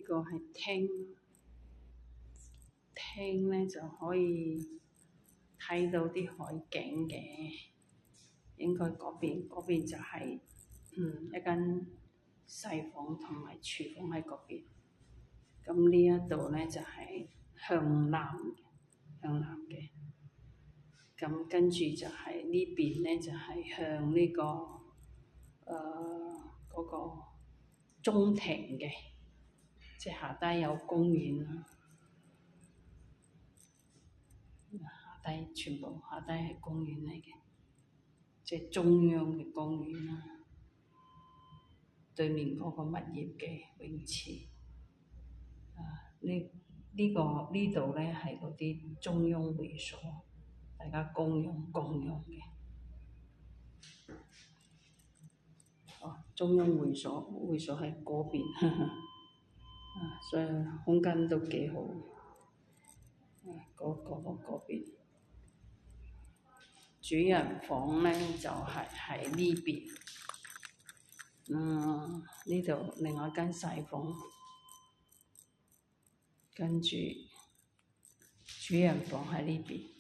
個係廳，廳咧就可以睇到啲海景嘅。應該嗰邊就係、一間細房同埋廚房喺嗰邊。咁呢一度咧就係、向南嘅。咁跟住就係呢邊咧就係、向呢、個嗰、個中庭嘅，即係下低有公園啦。下低全部下低係公園嚟嘅，即係中央嘅公園啦。對面嗰個物業嘅泳池。呢度咧係嗰啲中央會所，大家共用嘅。中央會所喺嗰邊，所以空間都幾好。嗰邊主人房咧就係喺呢邊。呢度另外一間細房，跟住主人房喺呢邊。